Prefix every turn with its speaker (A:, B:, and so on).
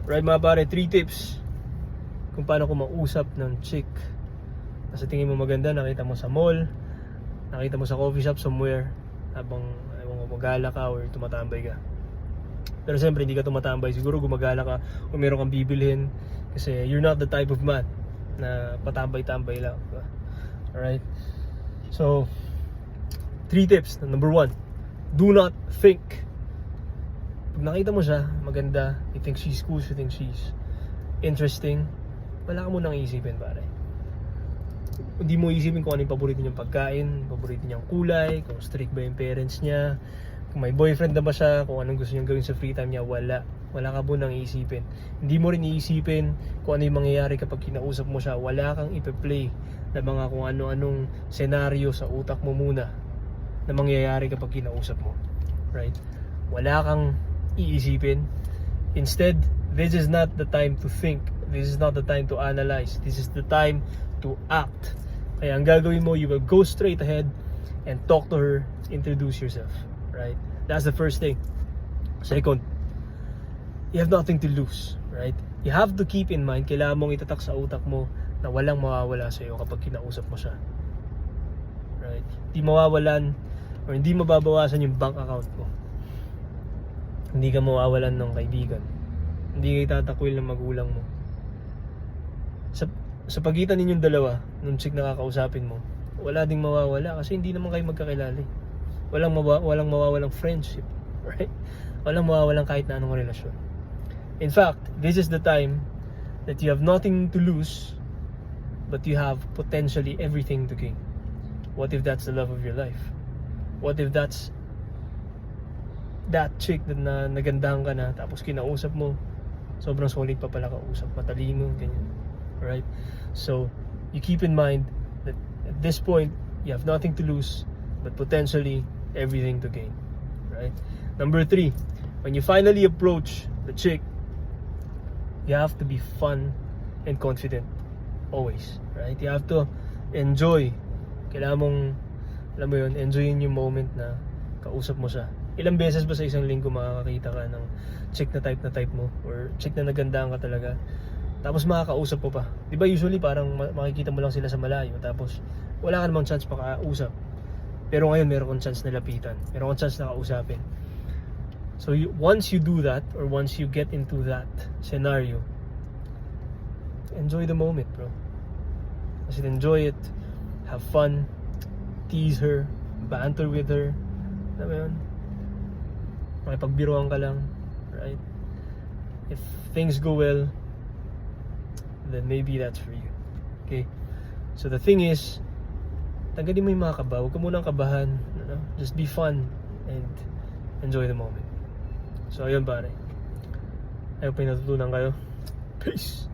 A: Right mga pare, 3 tips kung paano ko mausap ng chick na sa tingin mo maganda, nakita mo sa mall, nakita mo sa coffee shop somewhere, habang ewan ko, magala ka or tumatambay ka. Pero siyempre hindi ka tumatambay, siguro gumagala ka o meron kang bibilhin kasi you're not the type of man na patambay-tambay lang. Alright? So 3 tips. Number 1, do not think. Pag nakita mo siya, maganda, you think she's cool, you think she's interesting, wala ka munang isipin pare. Hindi mo isipin kung ano yung paborito niyang pagkain, paborito niyang kulay, kung strict ba yung parents niya, kung may boyfriend na ba siya, kung anong gusto niyang gawin sa free time niya. Wala ka munang isipin. Hindi mo rin iisipin kung ano yung mangyayari kapag kinausap mo siya. Wala kang ipe-play na mga kung ano-anong senaryo sa utak mo muna na mangyayari kapag kinausap mo. Right? Wala kang iisipin. Instead, this is not the time to think. This is not the time to analyze. This is the time to act. Kaya ang gagawin mo, you will go straight ahead and talk to her, introduce yourself. Right? That's the first thing. Second, you have nothing to lose. Right? You have to keep in mind, kailangan mong itatak sa utak mo na walang mawawala sa iyo kapag kinausap mo siya. Right? Hindi mawawalan or hindi mababawasan yung bank account mo. Hindi ka mawawalan ng kaibigan. Hindi ka itatakwil ng magulang mo. Sa pagitan ninyong dalawa, nung chick na kakausapin mo, wala ding mawawala kasi hindi naman kayo magkakilala. Walang mawawalang friendship. Right? Walang mawawalang kahit na anong relasyon. In fact, this is the time that you have nothing to lose, but you have potentially everything to gain. What if that's the love of your life? What if that's that chick na nagandahan ka na, tapos kinausap mo, sobrang solid pa pala kausap, matalino, ganyan. Alright? So, you keep in mind that at this point, you have nothing to lose, but potentially everything to gain. Right? Number 3, when you finally approach the chick, you have to be fun and confident. Always. Right? You have to enjoy. Kailangan mong, alam mo yun, enjoyin yung moment na kausap mo siya. Ilang beses ba sa isang linggo makakakita ka ng chick na type mo or chick na nagandahan ka talaga, tapos makakausap mo pa? Di ba usually parang makikita mo lang sila sa malayo tapos wala ka namang chance makausap, pero ngayon meron kang chance na lapitan, meron kang chance na kausapin. So once you do that or once you get into that scenario, enjoy the moment, bro. Kasi enjoy it, have fun, tease her, banter with her, alam mo yun, makipagbiruan ka lang, right? If things go well, then maybe that's for you. Okay? So the thing is, tanggalin mo yung mga kaba. Huwag ka munang kabahan. Just be fun and enjoy the moment. So ayun pare. I hope may natutunan kayo. Peace!